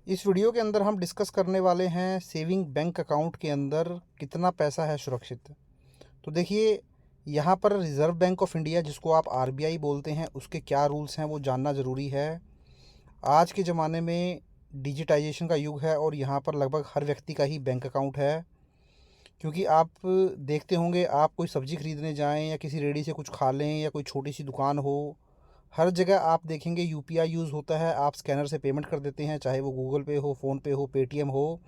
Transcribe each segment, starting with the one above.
इस वीडियो के अंदर हम डिस्कस करने वाले हैं सेविंग बैंक अकाउंट के अंदर कितना पैसा है सुरक्षित। तो देखिए, यहाँ पर रिज़र्व बैंक ऑफ इंडिया जिसको आप आरबीआई बोलते हैं उसके क्या रूल्स हैं वो जानना ज़रूरी है। आज के ज़माने में डिजिटाइजेशन का युग है और यहाँ पर लगभग हर व्यक्ति का ही बैंक अकाउंट है। क्योंकि आप देखते होंगे, आप कोई सब्ज़ी ख़रीदने जाएं या किसी रेडी से कुछ खा लें या कोई छोटी सी दुकान हो, हर जगह आप देखेंगे यूपीआई यूज़ होता है। आप स्कैनर से पेमेंट कर देते हैं, चाहे वो गूगल पे हो, फ़ोन पे हो, पेटीएम हो।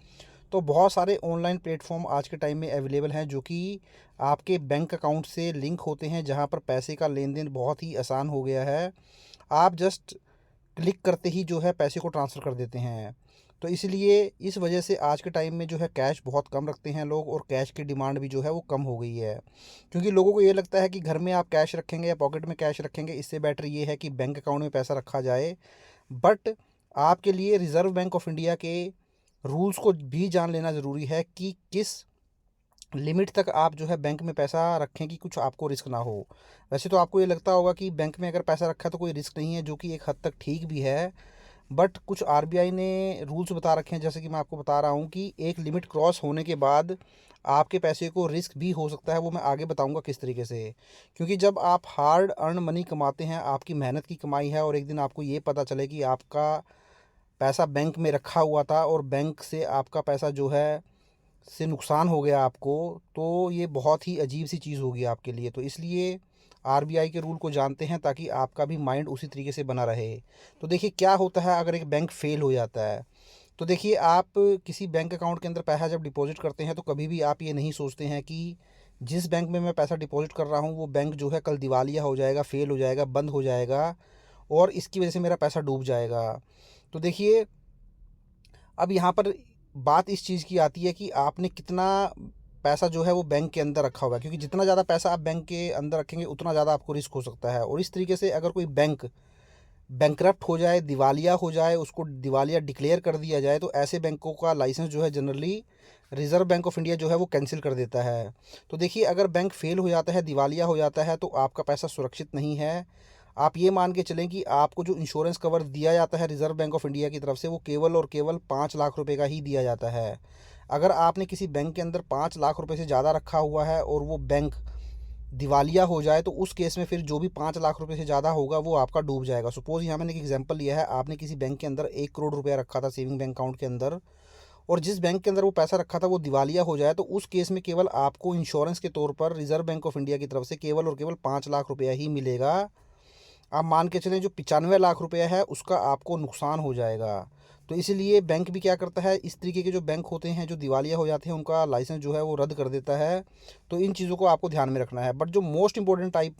तो बहुत सारे ऑनलाइन प्लेटफॉर्म आज के टाइम में अवेलेबल हैं जो कि आपके बैंक अकाउंट से लिंक होते हैं, जहां पर पैसे का लेन देन बहुत ही आसान हो गया है। आप जस्ट क्लिक करते ही जो है पैसे को ट्रांसफ़र कर देते हैं। तो इसलिए इस वजह से आज के टाइम में जो है कैश बहुत कम रखते हैं लोग, और कैश की डिमांड भी जो है वो कम हो गई है। क्योंकि लोगों को ये लगता है कि घर में आप कैश रखेंगे या पॉकेट में कैश रखेंगे, इससे बेटर ये है कि बैंक अकाउंट में पैसा रखा जाए। बट आपके लिए रिज़र्व बैंक ऑफ इंडिया के रूल्स को भी जान लेना ज़रूरी है कि किस लिमिट तक आप जो है बैंक में पैसा रखें कि कुछ आपको रिस्क ना हो। वैसे तो आपको ये लगता होगा कि बैंक में अगर पैसा रखा है तो कोई रिस्क नहीं है, जो कि एक हद तक ठीक भी है। बट कुछ आरबीआई ने रूल्स बता रखे हैं, जैसे कि मैं आपको बता रहा हूँ कि एक लिमिट क्रॉस होने के बाद आपके पैसे को रिस्क भी हो सकता है। वो मैं आगे बताऊँगा किस तरीके से। क्योंकि जब आप हार्ड अर्न मनी कमाते हैं, आपकी मेहनत की कमाई है, और एक दिन आपको ये पता चले कि आपका पैसा बैंक में रखा हुआ था और बैंक से आपका पैसा जो है से नुकसान हो गया आपको, तो ये बहुत ही अजीब सी चीज़ होगी आपके लिए। तो इसलिए आरबीआई के रूल को जानते हैं ताकि आपका भी माइंड उसी तरीके से बना रहे। तो देखिए क्या होता है अगर एक बैंक फ़ेल हो जाता है। तो देखिए, आप किसी बैंक अकाउंट के अंदर पैसा जब डिपॉज़िट करते हैं तो कभी भी आप ये नहीं सोचते हैं कि जिस बैंक में मैं पैसा डिपॉज़िट कर रहा हूँ वो बैंक जो है कल दिवालिया हो जाएगा, फ़ेल हो जाएगा, बंद हो जाएगा, और इसकी वजह से मेरा पैसा डूब जाएगा। तो देखिए, अब यहाँ पर बात इस चीज़ की आती है कि आपने कितना पैसा जो है वो बैंक के अंदर रखा हुआ है। क्योंकि जितना ज़्यादा पैसा आप बैंक के अंदर रखेंगे उतना ज़्यादा आपको रिस्क हो सकता है। और इस तरीके से अगर कोई बैंक बैंकरप्ट हो जाए, दिवालिया हो जाए, उसको दिवालिया डिक्लेयर कर दिया जाए, तो ऐसे बैंकों का लाइसेंस जो है generally reserve bank of India जो है वो कैंसिल कर देता है। तो देखिए, अगर बैंक फेल हो जाता है, दिवालिया हो जाता है, तो आपका पैसा सुरक्षित नहीं है। आप ये मान के चलें कि आपको जो इंश्योरेंस कवर दिया जाता है रिज़र्व बैंक ऑफ इंडिया की तरफ से, वो केवल और केवल 5 लाख रुपए का ही दिया जाता है। अगर आपने किसी बैंक के अंदर 5 लाख रुपए से ज़्यादा रखा हुआ है और वो बैंक दिवालिया हो जाए, तो उस केस में फिर जो भी 5 लाख रुपए से ज़्यादा होगा वो आपका डूब जाएगा। सपोज़ यहाँ मैंने एक एग्जांपल लिया है, आपने किसी बैंक के अंदर 1 करोड़ रुपया रखा था सेविंग बैंक अकाउंट के अंदर, और जिस बैंक के अंदर वो पैसा रखा था वो दिवालिया हो जाए, तो उस केस में केवल आपको इंश्योरेंस के तौर पर रिज़र्व बैंक ऑफ इंडिया की तरफ से केवल और केवल 5 लाख रुपया ही मिलेगा। आप मान के चलें जो 95 लाख रुपया है उसका आपको नुकसान हो जाएगा। तो इसीलिए बैंक भी क्या करता है, इस तरीके के जो बैंक होते हैं जो दिवालिया हो जाते हैं उनका लाइसेंस जो है वो रद्द कर देता है। तो इन चीज़ों को आपको ध्यान में रखना है। बट जो मोस्ट इम्पोर्टेंट टाइप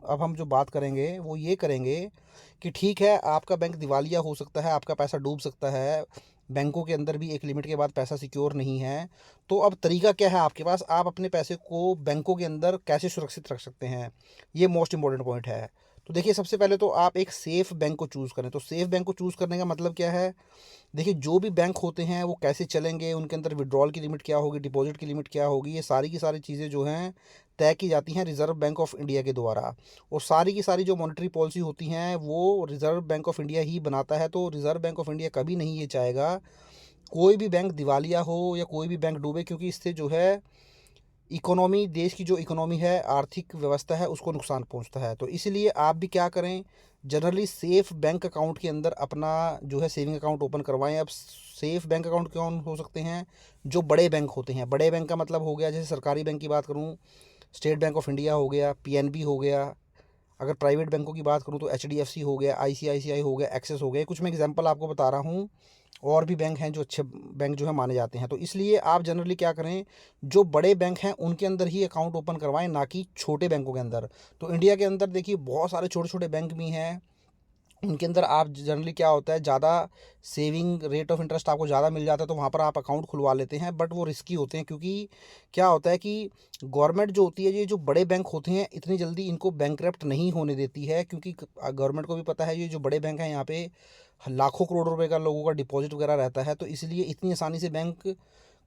अब हम जो बात करेंगे वो ये करेंगे कि ठीक है, आपका बैंक दिवालिया हो सकता है, आपका पैसा डूब सकता है, बैंकों के अंदर भी एक लिमिट के बाद पैसा सिक्योर नहीं है। तो अब तरीका क्या है आपके पास, आप अपने पैसे को बैंकों के अंदर कैसे सुरक्षित रख सकते हैं, ये मोस्ट इंपॉर्टेंट पॉइंट है। तो देखिए, सबसे पहले तो आप एक सेफ़ बैंक को चूज़ करें। तो सेफ़ बैंक को चूज़ करने का मतलब क्या है? देखिए, जो भी बैंक होते हैं वो कैसे चलेंगे, उनके अंदर विड्रॉल की लिमिट क्या होगी, डिपॉज़िट की लिमिट क्या होगी, ये सारी की सारी चीज़ें जो हैं तय की जाती हैं रिज़र्व बैंक ऑफ इंडिया के द्वारा। और सारी की सारी जो मॉनेटरी पॉलिसी होती हैं वो रिज़र्व बैंक ऑफ इंडिया ही बनाता है। तो रिज़र्व बैंक ऑफ इंडिया कभी नहीं ये चाहेगा कोई भी बैंक दिवालिया हो या कोई भी बैंक डूबे, क्योंकि इससे जो है इकोनॉमी, देश की जो इकोनॉमी है, आर्थिक व्यवस्था है, उसको नुकसान पहुंचता है। तो इसलिए आप भी क्या करें, जनरली सेफ़ बैंक अकाउंट के अंदर अपना जो है सेविंग अकाउंट ओपन करवाएं। अब सेफ़ बैंक अकाउंट कौन हो सकते हैं? जो बड़े बैंक होते हैं। बड़े बैंक का मतलब हो गया, जैसे सरकारी बैंक की बात करूं, स्टेट बैंक ऑफ इंडिया हो गया, पीएनबी हो गया। अगर प्राइवेट बैंकों की बात करूँ तो एचडीएफसी हो गया, आईसीआईसीआई हो गया, एक्सिस हो गया। कुछ मैं एग्जांपल आपको बता रहा हूँ। और भी बैंक हैं जो अच्छे बैंक जो है माने जाते हैं। तो इसलिए आप जनरली क्या करें, जो बड़े बैंक हैं उनके अंदर ही अकाउंट ओपन करवाएं, ना कि छोटे बैंकों के अंदर। तो इंडिया के अंदर देखिए बहुत सारे छोटे छोटे बैंक भी हैं, उनके अंदर आप जनरली क्या होता है, ज़्यादा सेविंग रेट ऑफ इंटरेस्ट आपको ज़्यादा मिल जाता है, तो वहाँ पर आप अकाउंट खुलवा लेते हैं। बट वो रिस्की होते हैं, क्योंकि क्या होता है कि गवर्नमेंट जो होती है, ये जो बड़े बैंक होते हैं इतनी जल्दी इनको बैंकरप्ट नहीं होने देती है। क्योंकि गवर्नमेंट को भी पता है ये जो बड़े बैंक हैं यहाँ पे लाखों करोड़ रुपए का लोगों का डिपॉजिट वगैरह रहता है, तो इसलिए इतनी आसानी से बैंक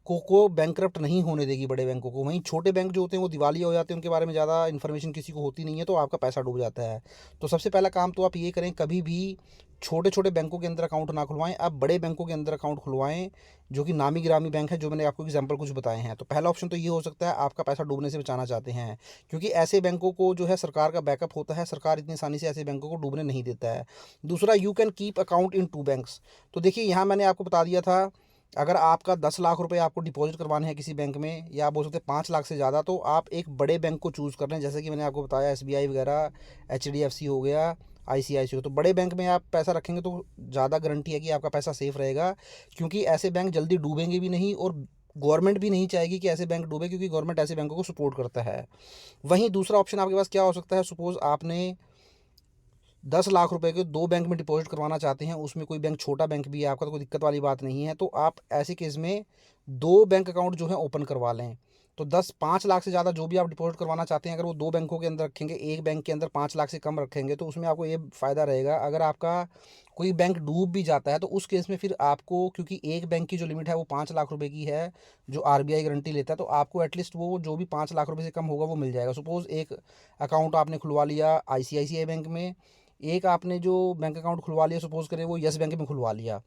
को बैंकरप्ट नहीं होने देगी, बड़े बैंकों को। वहीं छोटे बैंक जो होते हैं वो दिवालिया हो जाते हैं, उनके बारे में ज़्यादा इन्फॉर्मेशन किसी को होती नहीं है, तो आपका पैसा डूब जाता है। तो सबसे पहला काम तो आप ये करें, कभी भी छोटे छोटे बैंकों के अंदर अकाउंट ना खुलवाएं, आप बड़े बैंकों के अंदर अकाउंट खुलवाएं, जो कि नामी गिरामी बैंक है, जो मैंने आपको एग्जांपल कुछ बताए हैं। तो पहला ऑप्शन तो ये हो सकता है, आपका पैसा डूबने से बचाना चाहते हैं, क्योंकि ऐसे बैंकों को जो है सरकार का बैकअप होता है, सरकार इतनी आसानी से ऐसे बैंकों को डूबने नहीं देता है। दूसरा, you can keep account in 2 banks. तो देखिए यहाँ मैंने आपको बता दिया था, अगर आपका 10 लाख रुपए आपको डिपॉजिट करवाने हैं किसी बैंक में, या आप बोल सकते हैं 5 लाख से ज़्यादा, तो आप एक बड़े बैंक को चूज़ कर रहे हैं, जैसे कि मैंने आपको बताया SBI वगैरह, HDFC हो गया, ICICI हो। तो बड़े बैंक में आप पैसा रखेंगे तो ज़्यादा गारंटी है कि आपका पैसा सेफ रहेगा, क्योंकि ऐसे बैंक जल्दी डूबेंगे भी नहीं, और गवर्नमेंट भी नहीं चाहेगी कि ऐसे बैंक डूबे, क्योंकि गवर्नमेंट ऐसे बैंकों को सपोर्ट करता है। वहीं दूसरा ऑप्शन आपके पास क्या हो सकता है, सपोज़ आपने 10 लाख रुपए के 2 बैंक में डिपॉजिट करवाना चाहते हैं, उसमें कोई बैंक छोटा बैंक भी है आपका, तो कोई दिक्कत वाली बात नहीं है। तो आप ऐसे केस में 2 बैंक अकाउंट जो है ओपन करवा लें। तो 5 लाख से ज़्यादा जो भी आप डिपॉजिट करवाना चाहते हैं, अगर वो 2 बैंकों के अंदर रखेंगे, एक बैंक के अंदर 5 लाख से कम रखेंगे, तो उसमें आपको ये फ़ायदा रहेगा, अगर आपका कोई बैंक डूब भी जाता है तो उस केस में फिर आपको, क्योंकि एक बैंक की जो लिमिट है वो 5 लाख रुपए की है, जो RBI गारंटी लेता है, तो आपको एटलीस्ट वो जो भी 5 लाख रुपए से कम होगा वो मिल जाएगा। सपोज़ एक अकाउंट आपने खुलवा लिया ICICI बैंक में, एक आपने जो बैंक अकाउंट खुलवा लिया, सपोज़ करें वो येस बैंक में खुलवा लिया।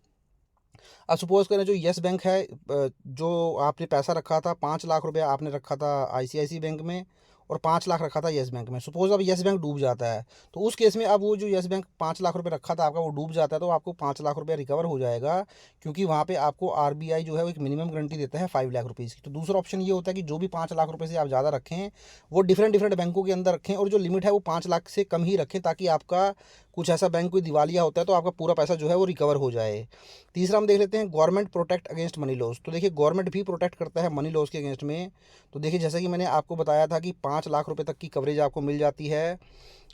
अब सपोज़ करें जो येस बैंक है, जो आपने पैसा रखा था 5 लाख रुपए आपने रखा था ICICI बैंक में, और 5 लाख रखा था येस बैंक में। सपोज़ अब येस बैंक डूब जाता है, तो उस केस में अब वो जो येस बैंक 5 लाख रुपए रखा था आपका, वो डूब जाता है, तो आपको 5 लाख रुपए रिकवर हो जाएगा, क्योंकि वहाँ पे आपको RBI जो है वो एक मिनिमम गारंटी देता है 5 लाख रुपीज़ की। तो दूसरा ऑप्शन ये होता है कि जो भी 5 लाख रुपए से आप ज़्यादा रखें, वो डिफरेंट डिफरेंट बैंकों के अंदर रखें, और जो लिमिट है वो 5 लाख से कम ही रखें, ताकि आपका कुछ ऐसा बैंक कोई दिवालिया होता है तो आपका पूरा पैसा जो है वो रिकवर हो जाए। तीसरा हम देख लेते हैं, government protect against money loss. तो देखिए गवर्नमेंट भी प्रोटेक्ट करता है मनी लॉस के अगेंस्ट में। तो देखिए जैसा कि मैंने आपको बताया था कि 5 लाख रुपए तक की कवरेज आपको मिल जाती है।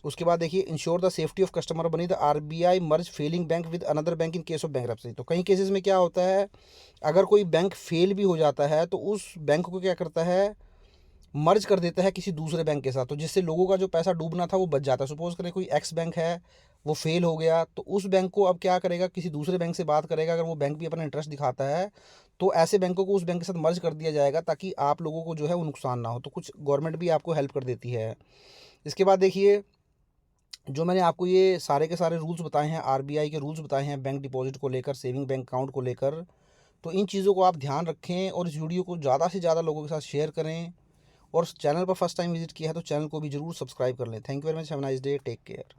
उसके बाद देखिए, ensure the safety of customer money, the RBI merge failing bank with another bank in case of bankruptcy. तो कई केसेस में क्या होता है, अगर कोई बैंक फेल भी हो जाता है तो उस बैंक को क्या करता है, मर्ज कर देता है किसी दूसरे बैंक के साथ, तो जिससे लोगों का जो पैसा डूबना था वो बच जाता है। सपोज़ करें कोई एक्स बैंक है, वो फेल हो गया, तो उस बैंक को अब क्या करेगा, किसी दूसरे बैंक से बात करेगा, अगर वो बैंक भी अपना इंटरेस्ट दिखाता है, तो ऐसे बैंकों को उस बैंक के साथ मर्ज कर दिया जाएगा, ताकि आप लोगों को जो है वो नुकसान ना हो। तो कुछ गवर्नमेंट भी आपको हेल्प कर देती है। इसके बाद देखिए, जो मैंने आपको ये सारे के सारे रूल्स बताए हैं, RBI के रूल्स बताए हैं बैंक डिपॉजिट को लेकर, सेविंग बैंक अकाउंट को लेकर, तो इन चीज़ों को आप ध्यान रखें, और इस वीडियो को ज़्यादा से ज़्यादा लोगों के साथ शेयर करें। और चैनल पर फर्स्ट टाइम विजिट किया है तो चैनल को भी जरूर सब्सक्राइब कर लें। Thank you very much, have a nice day, take care.